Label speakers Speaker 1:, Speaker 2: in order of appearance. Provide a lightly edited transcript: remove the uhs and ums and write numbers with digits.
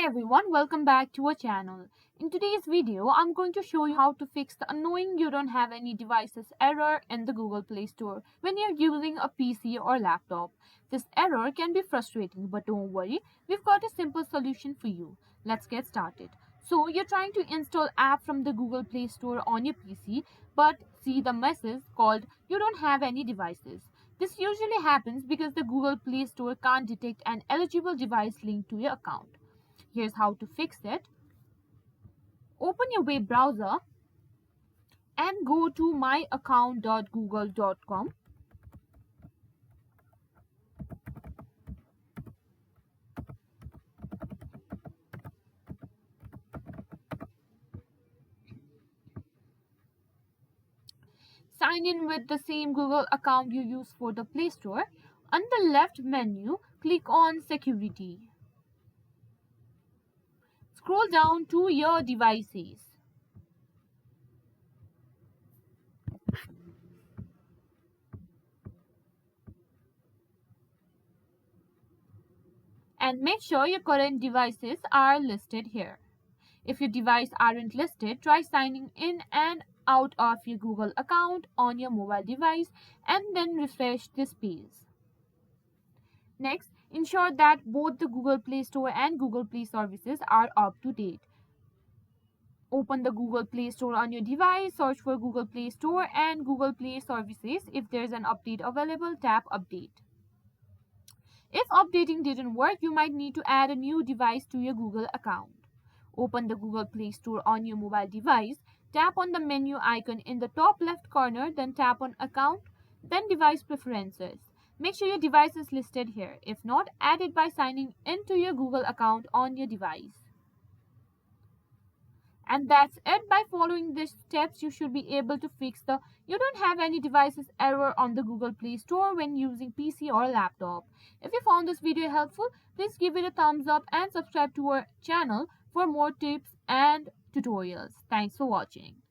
Speaker 1: everyone, welcome back to our channel. In today's video, I'm going to show you how to fix the annoying you don't have any devices error in the Google Play Store when you're using a PC or laptop. This error can be frustrating, but don't worry, we've got a simple solution for you. Let's get started. So you're trying to install app from the Google Play Store on your PC, but see the message called you don't have any devices. This usually happens because the Google Play Store can't detect an eligible device linked to your account. Here's how to fix it. Open your web browser and go to myaccount.google.com. Sign in with the same Google account you use for the Play Store. On the left menu, click on Security. Scroll down to your devices. And make sure your current devices are listed here. If your devices aren't listed, try signing in and out of your Google account on your mobile device and then refresh this page. Next, ensure that both the Google Play Store and Google Play services are up to date. Open the Google Play Store on your device, search for Google Play Store and Google Play services. If there's an update available, tap Update. If updating didn't work, you might need to add a new device to your Google account. Open the Google Play Store on your mobile device, tap on the menu icon in the top left corner, then tap on Account, then Device Preferences. Make sure your device is listed here. If not, add it by signing into your Google account on your device. And that's it. By following these steps, you should be able to fix the you don't have any devices error on the Google Play Store when using PC or laptop. If you found this video helpful, please give it a thumbs up and subscribe to our channel for more tips and tutorials. Thanks for watching.